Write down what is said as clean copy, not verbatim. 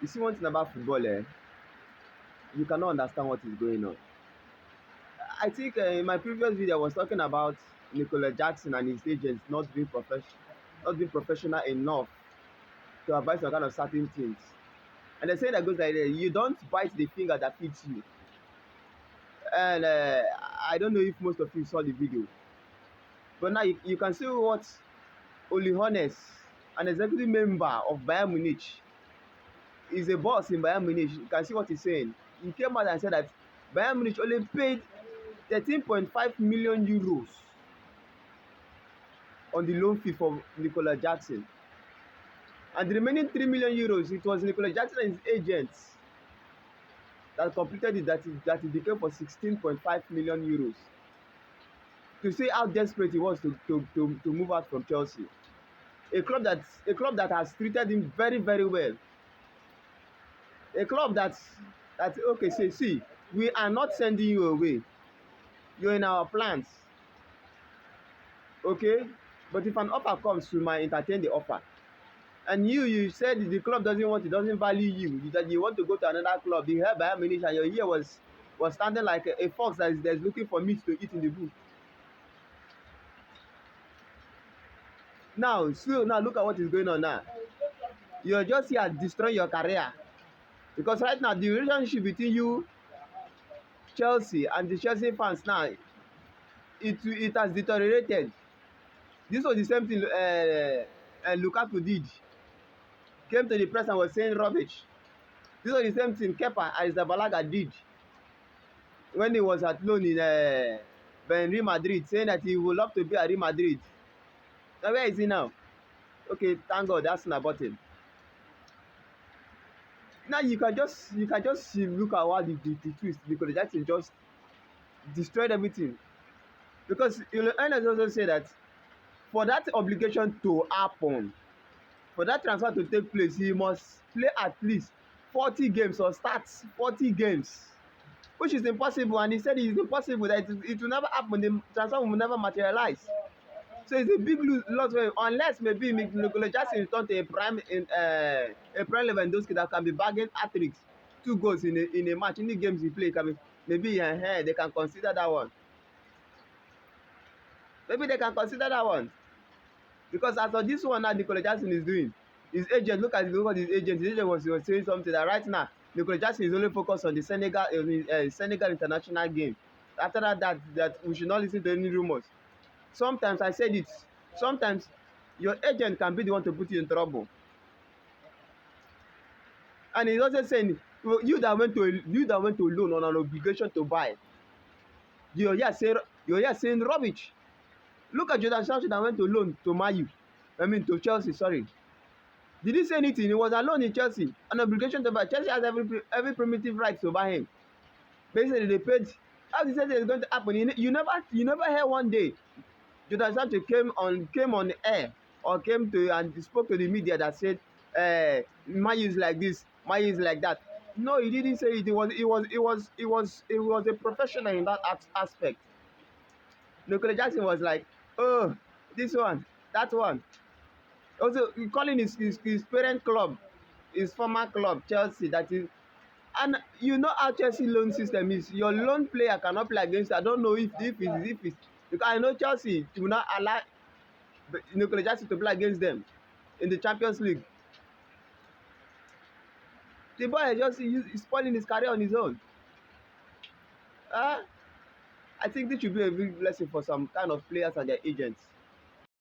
You see one thing about football, you cannot understand what is going on. I think in my previous video, I was talking about Nicolas Jackson and his agents not being professional enough to advise some kind of certain things. And they say that goes like this, you don't bite the finger that feeds you. And I don't know if most of you saw the video, but now you can see what Oli Hones, an executive member of Bayern Munich, is a boss in Bayern Munich. You can see what he's saying. He came out and said that Bayern Munich only paid 13.5 million euros on the loan fee for Nicolas Jackson. And the remaining 3 million euros, it was Nicolas Jackson and his agents that completed it, that it became for 16.5 million euros. To see how desperate he was to move out from Chelsea. A club that has treated him very, very well. A club that okay, see, we are not sending you away. You're in our plans. Okay? But if an offer comes, we might entertain the offer. And you said the club doesn't value you, that you want to go to another club. You heard Bayern Munich and your ear was standing like a fox that's looking for meat to eat in the bush. Now look at what is going on now. You're just here destroying your career. Because right now the relationship between you, Chelsea, and the Chelsea fans now, it has deteriorated. This was the same thing Lukaku did. Came to the press and was saying rubbish. This was the same thing Kepa Arrizabalaga did when he was at loan in Real Madrid, saying that he would love to be at Real Madrid. Now where is he now? Okay, thank God that's not about him. Now you can just look at what the twist, because Jackson just destroyed everything. Because Ernest also say that for that obligation to happen, for that transfer to take place, he must play at least 40 games or start 40 games, which is impossible. And he said it is impossible, that it will never happen. The transfer will never materialize. So it's a big loss for him, unless maybe Nicolas Jackson return to a prime Lewandowski that can be bagging hat-tricks, 2 goals in a match. Any games he play, maybe they can consider that one. Maybe they can consider that one. Because as for this one now, Nicolas Jackson is doing, his agent, look at his agent. His agent was saying something that right now, Nicolas Jackson is only focused on the Senegal international game. After that we should not listen to any rumors. Sometimes I said it. Sometimes your agent can be the one to put you in trouble. And he's also saying, you that went to loan on an obligation to buy, you're here saying rubbish. Look at Jordan Sancho that went to loan to Chelsea. Sorry, did he say anything? He was alone in Chelsea, an obligation to buy. Chelsea has every primitive right to buy him. Basically, they paid. How they said it's going to happen? You never heard one day Jordan Sancho came on air or came to and spoke to the media that said, "Man is like this, man is like that." No, he didn't say it. It was a professional in that aspect. Nicolas Jackson was like, "Oh, this one, that one." Also, calling his parent club, his former club, Chelsea, that is. And you know how Chelsea loan system is. Your loan player cannot play against. I don't know if it's because I know Chelsea will not allow Nicolas Jackson to play against them in the Champions League. The boy is spoiling his career on his own. I think this should be a big lesson for some kind of players and their agents.